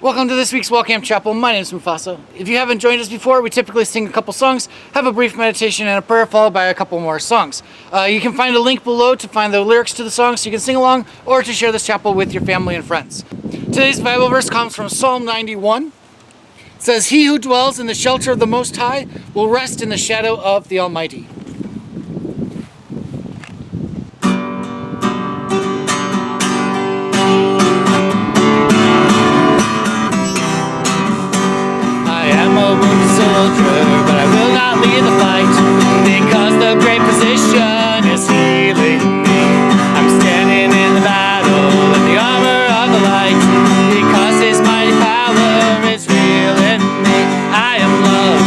Welcome to this week's Walcamp Chapel. My name is Mufasa. If you haven't joined us before, we typically sing a couple songs, have a brief meditation and a prayer followed by a couple more songs. You can find a link below to find the lyrics to the songs so you can sing along or to share this chapel with your family and friends. Today's Bible verse comes from Psalm 91. It says, "He who dwells in the shelter of the Most High will rest in the shadow of the Almighty." But I will not leave the fight, because the great physician is healing me. I'm standing in the battle in the armor of the light, because his mighty power is real in me. I am loved,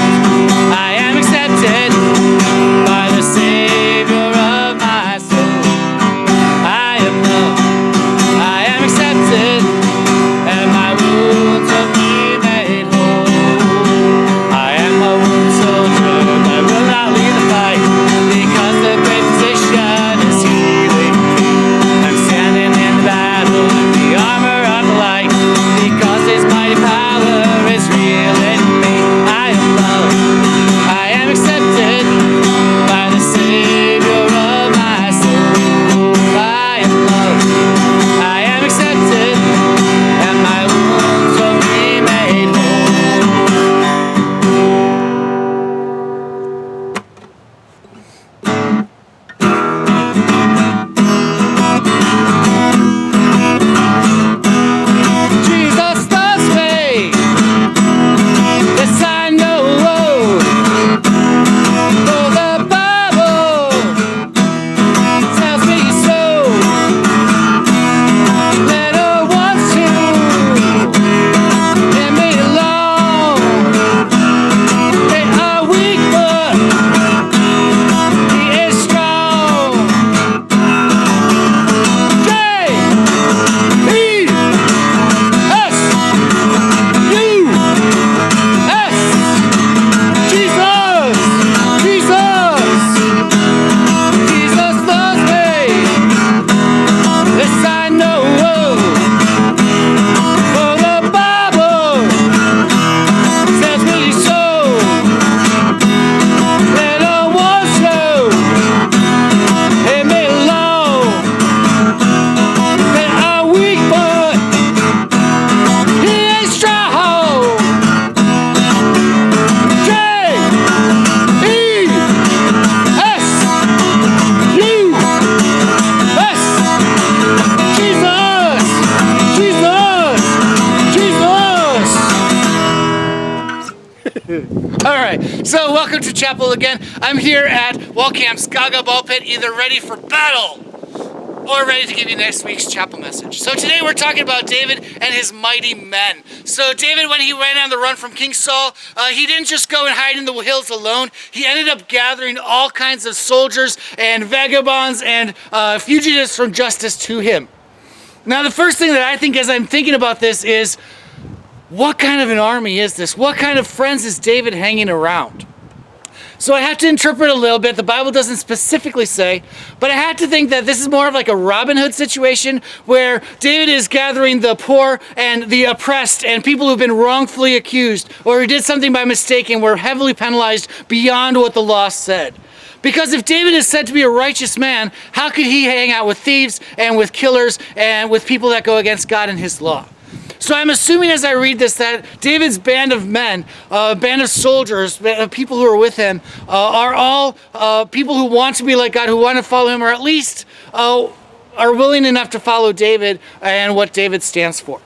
I am accepted by the Savior of my soul. I am loved, I am accepted, and my wounds will be made whole. I am a wounded soldier, but I will not leave the fight, because the great physician is healing me. I'm standing in the battle in the armor of the light, because his mighty power is real in me. I am loved, I am accepted by the Savior of my soul. I am loved, I am accepted, and my wounds will be made whole. Jesus loves me, this I know, for the Bible tells me so. Letter 1, 2, leave me alone. They are weak, but he is strong. Jesus loves me, this I know, for the Bible tells me so. Letter 1, 2, leave me alone. They are weak, but he is strong. Alright, so welcome to chapel again. I'm here at Walcamp's Gaga Ball Pit, either ready for battle or ready to give you next week's chapel message. So today we're talking about David and his mighty men. So David, when he went on the run from King Saul, he didn't just go and hide in the hills alone. He ended up gathering all kinds of soldiers and vagabonds and fugitives from justice to him. Now the first thing that I think as I'm thinking about this is, what kind of an army is this? What kind of friends is David hanging around? So I have to interpret a little bit. The Bible doesn't specifically say, but I had to think that this is more of like a Robin Hood situation where David is gathering the poor and the oppressed and people who've been wrongfully accused or who did something by mistake and were heavily penalized beyond what the law said. Because if David is said to be a righteous man, how could he hang out with thieves and with killers and with people that go against God and his law? So I'm assuming as I read this that David's band of men, band of soldiers, people who are with him, are all people who want to be like God, who want to follow him, or at least are willing enough to follow David and what David stands for.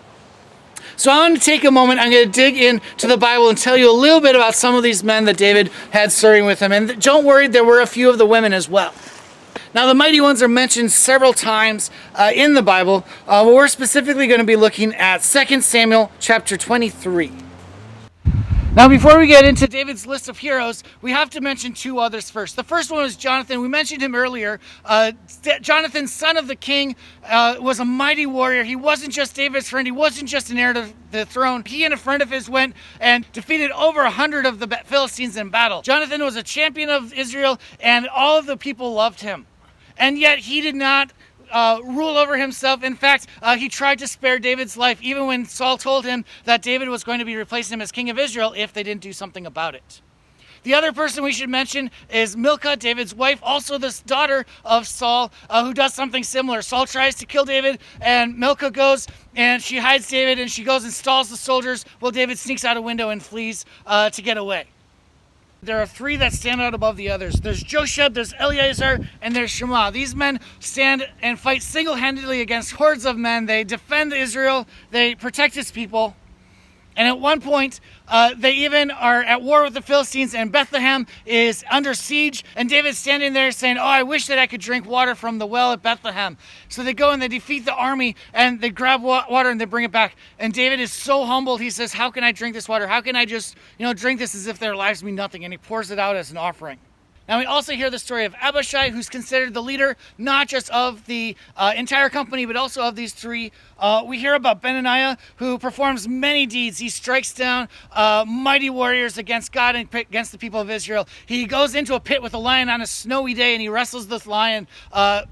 So I want to take a moment, I'm going to dig into the Bible and tell you a little bit about some of these men that David had serving with him. And don't worry, there were a few of the women as well. Now the mighty ones are mentioned several times in the Bible, but we're specifically going to be looking at 2 Samuel chapter 23. Now before we get into David's list of heroes, we have to mention two others first. The first one is Jonathan. We mentioned him earlier. Jonathan, son of the king, was a mighty warrior. He wasn't just David's friend. He wasn't just an heir to the throne. He and a friend of his went and defeated over 100 of the Philistines in battle. Jonathan was a champion of Israel, and all of the people loved him. And yet he did not rule over himself. In fact, he tried to spare David's life, even when Saul told him that David was going to be replacing him as king of Israel if they didn't do something about it. The other person we should mention is Milcah, David's wife, also this daughter of Saul, who does something similar. Saul tries to kill David, and Milcah goes and she hides David, and she goes and stalls the soldiers while David sneaks out a window and flees to get away. There are three that stand out above the others. There's Josheb, there's Eleazar, and there's Shammah. These men stand and fight single-handedly against hordes of men. They defend Israel, they protect his people. And at one point, they even are at war with the Philistines, and Bethlehem is under siege. And David's standing there saying, "Oh, I wish that I could drink water from the well at Bethlehem." So they go and they defeat the army, and they grab water and they bring it back. And David is so humbled. He says, "How can I drink this water? How can I just, drink this as if their lives mean nothing?" And he pours it out as an offering. Now we also hear the story of Abishai, who's considered the leader, not just of the entire company, but also of these three. We hear about Benaniah, who performs many deeds. He strikes down mighty warriors against God and against the people of Israel. He goes into a pit with a lion on a snowy day, and he wrestles this lion,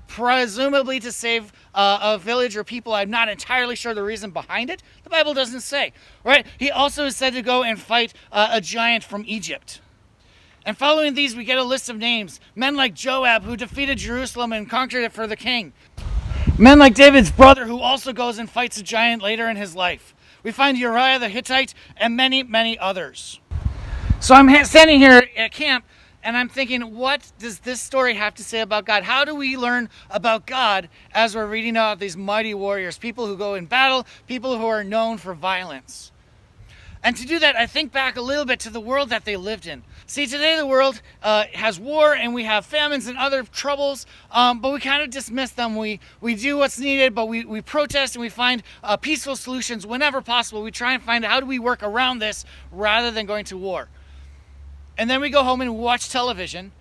presumably to save a village or people. I'm not entirely sure the reason behind it. The Bible doesn't say. Right? He also is said to go and fight a giant from Egypt. And following these, we get a list of names. Men like Joab, who defeated Jerusalem and conquered it for the king. Men like David's brother, who also goes and fights a giant later in his life. We find Uriah the Hittite and many, many others. So I'm standing here at camp, and I'm thinking, what does this story have to say about God? How do we learn about God as we're reading about these mighty warriors, people who go in battle, people who are known for violence? And to do that, I think back a little bit to the world that they lived in. See, today the world has war, and we have famines and other troubles, but we kind of dismiss them. We do what's needed, but we protest and we find peaceful solutions whenever possible. We try and find how do we work around this rather than going to war. And then we go home and watch television,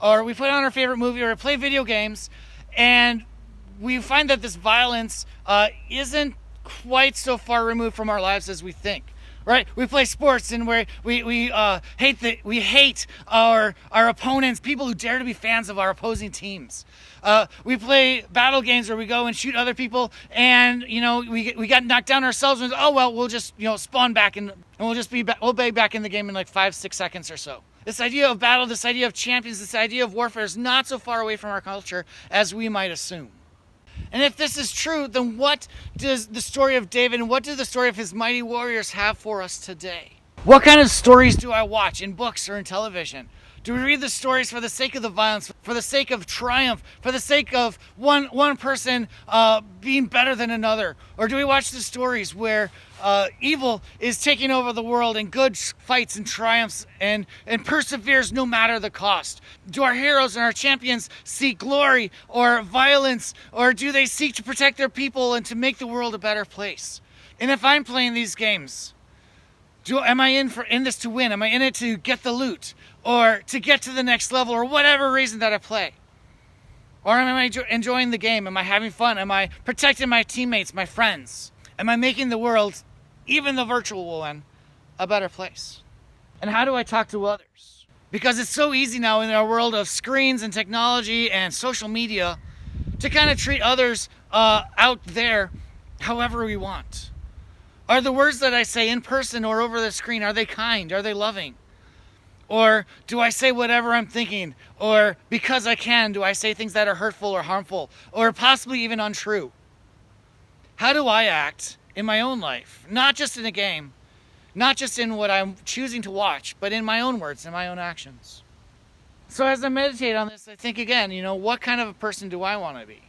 or we put on our favorite movie, or play video games, and we find that this violence isn't quite so far removed from our lives as we think. Right? We play sports, and we hate our opponents, people who dare to be fans of our opposing teams. We play battle games where we go and shoot other people, and we got knocked down ourselves, and we'll just spawn back, and we'll be back in the game in like 5-6 seconds or so. This idea of battle, this idea of champions, this idea of warfare is not so far away from our culture as we might assume. And if this is true, then what does the story of David and what does the story of his mighty warriors have for us today? What kind of stories do I watch in books or in television? Do we read the stories for the sake of the violence, for the sake of triumph, for the sake of one person being better than another? Or do we watch the stories where evil is taking over the world and good fights and triumphs and perseveres no matter the cost? Do our heroes and our champions seek glory or violence, or do they seek to protect their people and to make the world a better place? And if I'm playing these games, am I in this to win? Am I in it to get the loot, or to get to the next level, or whatever reason that I play? Or am I enjoying the game? Am I having fun? Am I protecting my teammates, my friends? Am I making the world, even the virtual one, a better place? And how do I talk to others? Because it's so easy now in our world of screens and technology and social media to kind of treat others out there however we want. Are the words that I say in person or over the screen, are they kind? Are they loving? Or do I say whatever I'm thinking? Or because I can, do I say things that are hurtful or harmful, or possibly even untrue? How do I act in my own life? Not just in a game, not just in what I'm choosing to watch, but in my own words and my own actions. So as I meditate on this, I think again, what kind of a person do I want to be?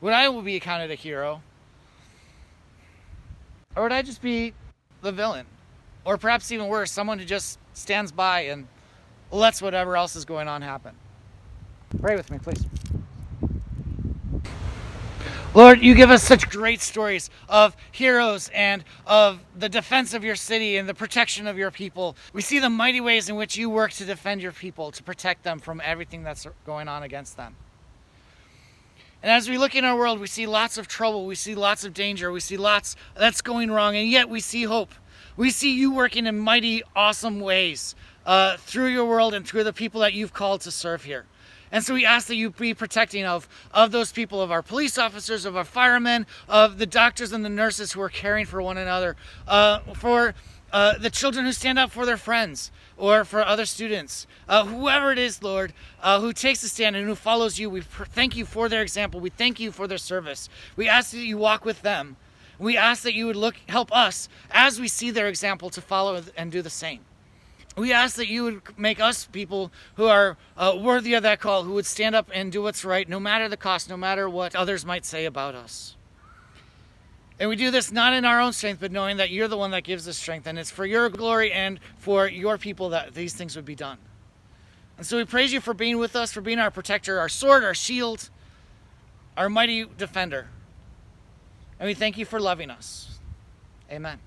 Would I be counted a hero? Or would I just be the villain? Or perhaps even worse, someone who just stands by and lets whatever else is going on happen? Pray with me, please. Lord, you give us such great stories of heroes and of the defense of your city and the protection of your people. We see the mighty ways in which you work to defend your people, to protect them from everything that's going on against them. And as we look in our world, we see lots of trouble, we see lots of danger, we see lots that's going wrong, and yet we see hope. We see you working in mighty, awesome ways through your world and through the people that you've called to serve here. And so we ask that you be protecting of those people, of our police officers, of our firemen, of the doctors and the nurses who are caring for one another, for the children who stand up for their friends or for other students. Whoever it is, Lord, who takes a stand and who follows you, we thank you for their example. We thank you for their service. We ask that you walk with them. We ask that you would help us as we see their example to follow and do the same. We ask that you would make us people who are worthy of that call, who would stand up and do what's right, no matter the cost, no matter what others might say about us. And we do this not in our own strength, but knowing that you're the one that gives us strength, and it's for your glory and for your people that these things would be done. And so we praise you for being with us, for being our protector, our sword, our shield, our mighty defender. And we thank you for loving us. Amen.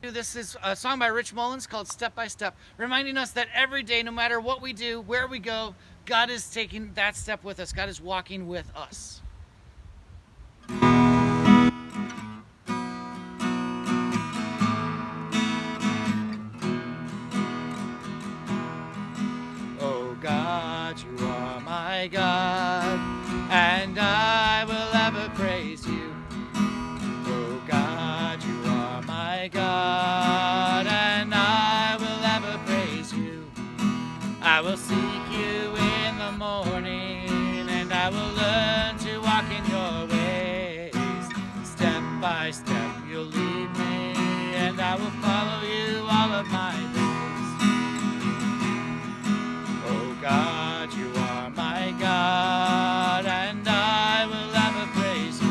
This is a song by Rich Mullins called Step by Step, reminding us that every day, no matter what we do, where we go, God is taking that step with us. God is walking with us. Oh God, you are my God, and I will ever praise you. Oh God, you are my God, and I will ever praise you. I will seek you in the morning, and I will learn to walk in your ways. Step by step you'll lead me, and I will follow you all of my days. Oh God, you are my God, and I will ever praise you.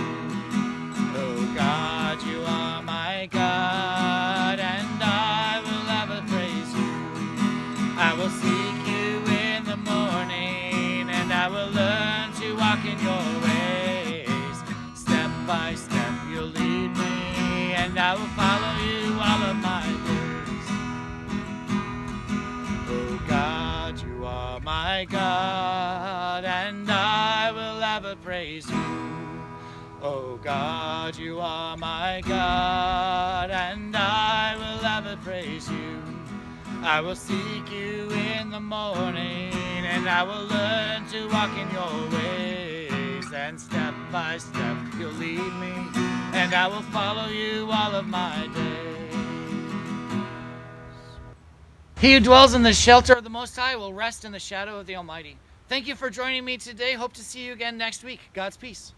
Oh God, you are my God, and I will ever praise you. I will seek you in the morning, and I will learn to walk in your ways. Step by step you'll lead me, and I will follow you all of my days. Oh God, you are my God, and I will ever praise you. Oh God, you are my God, and I will ever praise you. I will seek you in the morning, and I will learn to walk in your ways. And step by step you'll lead me, and I will follow you all of my days. He who dwells in the shelter of the Most High will rest in the shadow of the Almighty. Thank you for joining me today. Hope to see you again next week. God's peace.